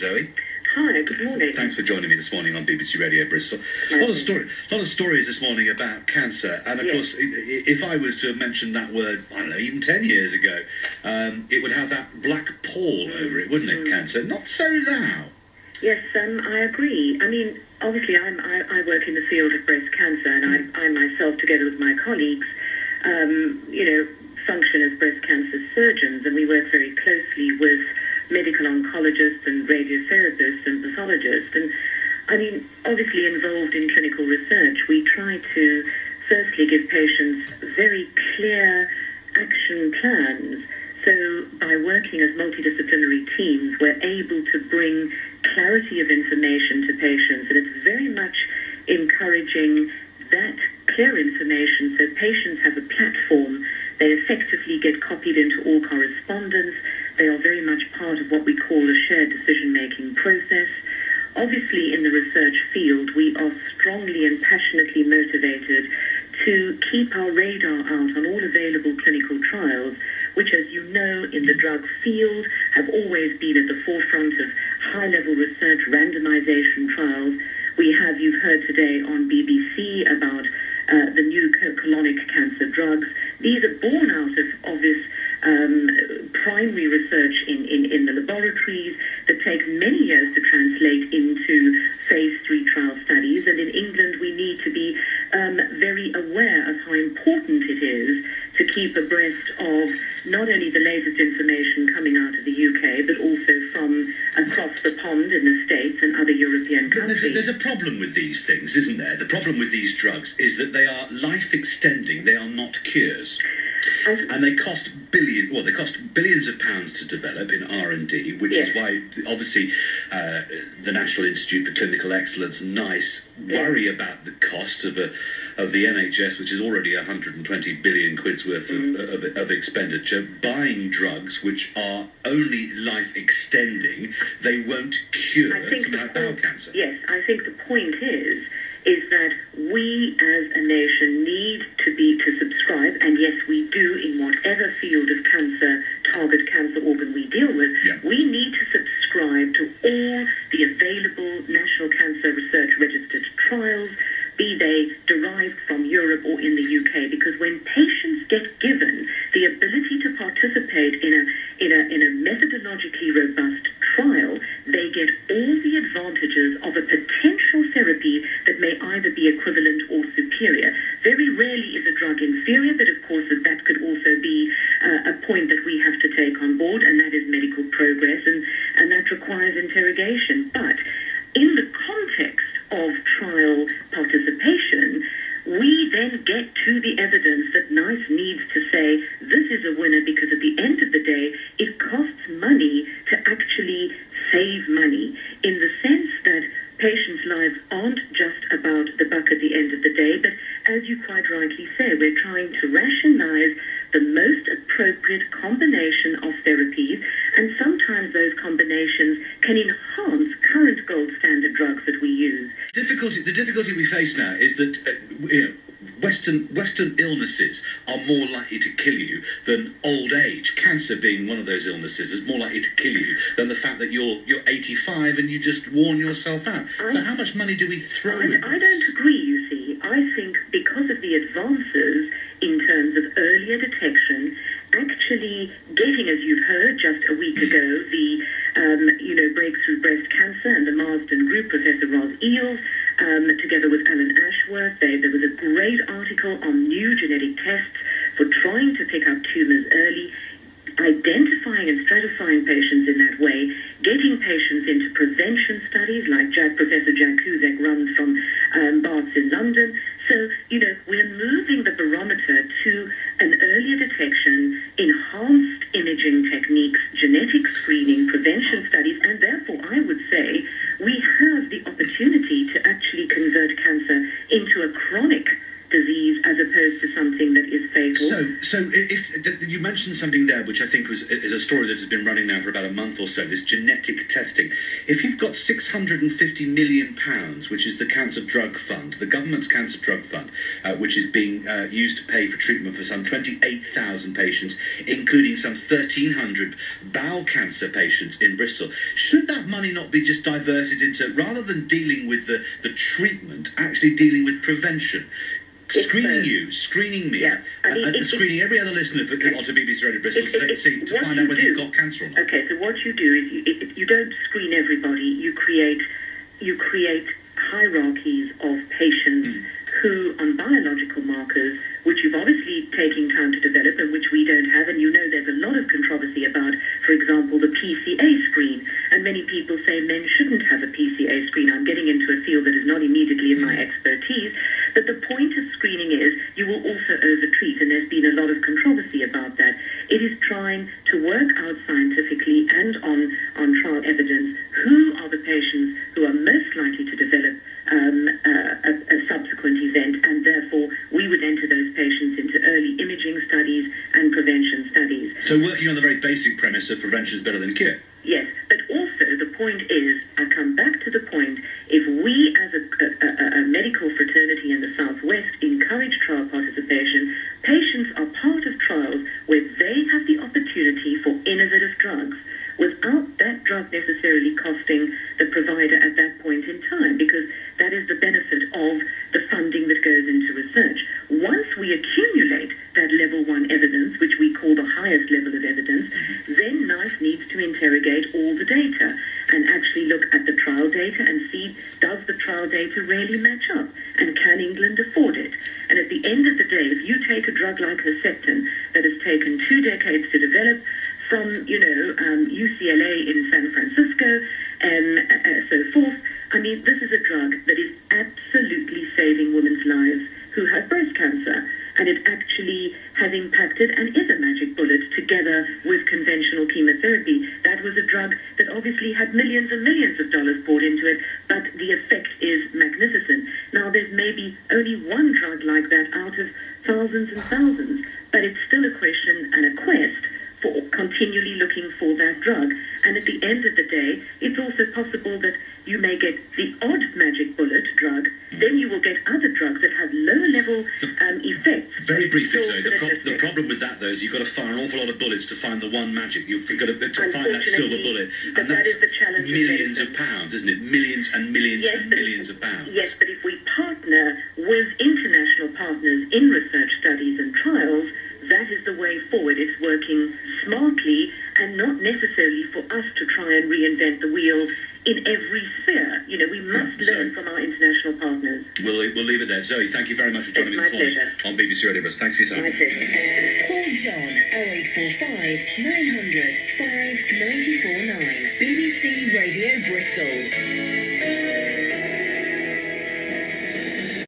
morning, Zoe. Hi, good morning. Thanks for joining me this morning on BBC Radio Bristol. A lot of stories this morning about cancer, and of course, if I was to have mentioned that word, I don't know, even 10 years ago, it would have that black pall over it, wouldn't it, cancer? Not so now. Yes, I agree. I mean, obviously, I work in the field of breast cancer, and I myself, together with my colleagues, function as breast cancer surgeons, and we work very closely with medical oncologists and radiotherapists and pathologists. And I mean, obviously involved in clinical research, we try to firstly give patients very clear action plans. So by working as multidisciplinary teams, we're able to bring clarity of information to patients, and it's very much encouraging that clear information so patients have a platform. They effectively get copied into all correspondence. They are very much part of what we call a shared decision-making process. Obviously, in the research field, we are strongly and passionately motivated to keep our radar out on all available clinical trials, which, as you know, in the drug field, have always been at the forefront of high-level research randomization trials. You've heard today on BBC about the new colonic cancer drugs. These are born out of this primary research in the laboratories that takes many years to translate into phase 3 trial studies. And in England, we need to be very aware of how important it is to keep abreast of not only the latest information coming out of the UK, but also from across the pond in the States and other European countries. There's a problem with these things, isn't there? The problem with these drugs is that they are life-extending. They are not cures. And they cost billions of pounds to develop in R&D, which is why, obviously, the National Institute for Clinical Excellence, NICE, worry about the cost of the NHS, which is already 120 billion quid's worth of expenditure, buying drugs which are only life-extending. They won't cure something like bowel cancer. Yes, I think the point is that we as a nation need to subscribe, and yes, we do in whatever field of target cancer organ we deal with, we need to subscribe to all the available National Cancer Research Registered trials, be they derived from Europe or in the UK, because when patients get given the ability to participate in a methodologically robust trial, they get all the advantages of a potential therapy that may either be equivalent or superior. Very rarely is a drug inferior, but of course that could also be a point that we have to take on board, and that is medical progress, and that requires interrogation. But in the context of trial participation, we then get to the evidence that NICE needs to say this is a winner, because at the end of the day, it costs money to actually save money, in the sense that patients' lives aren't just about the buck at the end of the day, but as you quite rightly say, we're trying to rationalize the most appropriate combination of therapies, and sometimes those combinations can enhance current gold standard drugs that we use. The difficulty we face now is that Western illnesses are more likely to kill you than old age. Cancer being one of those illnesses is more likely to kill you than the fact that you're 85 and you just worn yourself out. So how much money do we throw at this? I don't agree, you see. I think because of the advances in terms of earlier detection, actually getting, as you've heard just a week ago, the breakthrough breast cancer and the Marsden group, Professor Roz Eales, together with Alan Ashworth, there was a great article on new genetic tests for trying to pick up tumours early, identifying and stratifying patients in that way, getting patients into prevention studies like Professor Jack Cusack runs from Barts in London. So, we're moving the barometer to an earlier detection, enhanced imaging techniques, genetic screening, prevention studies, and therefore I would say we have the opportunity to actually convert cancer into a chronic disease as opposed to something that is fatal. So if you mentioned something there, which I think is a story that has been running now for about a month or so, this genetic testing. If you've got £650 million, which is the Cancer Drug Fund, the government's Cancer Drug Fund, which is being used to pay for treatment for some 28,000 patients, including some 1,300 bowel cancer patients in Bristol, should that money not be just diverted into, rather than dealing with the treatment, actually dealing with prevention? Screening you, screening me, and screening every other listener onto BBC Radio Bristol to find out whether you've got cancer or not. Okay, so what you do is you don't screen everybody. You create hierarchies of patients who, on biological markers, which you've obviously taken time to develop and which we don't have, and you know there's a lot of controversy about, for example, the PCA screen, and many people say men shouldn't have a PCA screen. I'm getting into a field that is not immediately in my expertise, but the point of screening is you will also overtreat, and there's been a lot of controversy about that. It is trying to work out scientifically and on trial evidence who are the patients who are most likely to develop a subsequent event, and therefore we would enter those patients into early imaging studies and prevention studies. So working on the very basic premise of prevention is better than cure. Yes, but also the point is, I come back to the point, if we as a medical fraternity in the Southwest encourage trial participation, patients are part of trials where they have the opportunity for innovative drugs without that drug necessarily costing the provider at that point in time, because that is the benefit of the funding that goes into research. Once we accumulate that level 1 evidence, which we call the highest level of evidence, then NICE needs to interrogate all the data and actually look at the trial data and see, does the trial data really match up, and can England afford it? And at the end of the day, if you take a drug like Herceptin that has taken 2 decades to develop, from, UCLA in San Francisco and so forth. I mean, this is a drug that is absolutely saving women's lives who have breast cancer, and it actually has impacted and is a magic bullet together with conventional chemotherapy. That was a drug that obviously had millions and millions of dollars poured into it, but the effect is magnificent. Now, there's maybe only one drug like that out of thousands and thousands, but it's still a question and a quest for continually looking for that drug. And at the end of the day, it's also possible that you may get the odd magic bullet drug, then you will get other drugs that have lower level effects. Very briefly, Zoe, the problem with that, though, is you've got to fire an awful lot of bullets to find the one magic. You've got to find that silver bullet. And that is the challenge. Millions of pounds, isn't it? Millions and millions and millions of pounds. Yes, but if we partner with international partners in research studies and trials, that is the way forward. It's working smartly and not necessarily for us to try and reinvent the wheel in every sphere. We must learn from our international partners. We'll leave it there. Zoe, thank you very much for joining me this morning on BBC Radio Bristol. Thanks for your time. My pleasure. Call John 0845 900 5949. BBC Radio Bristol.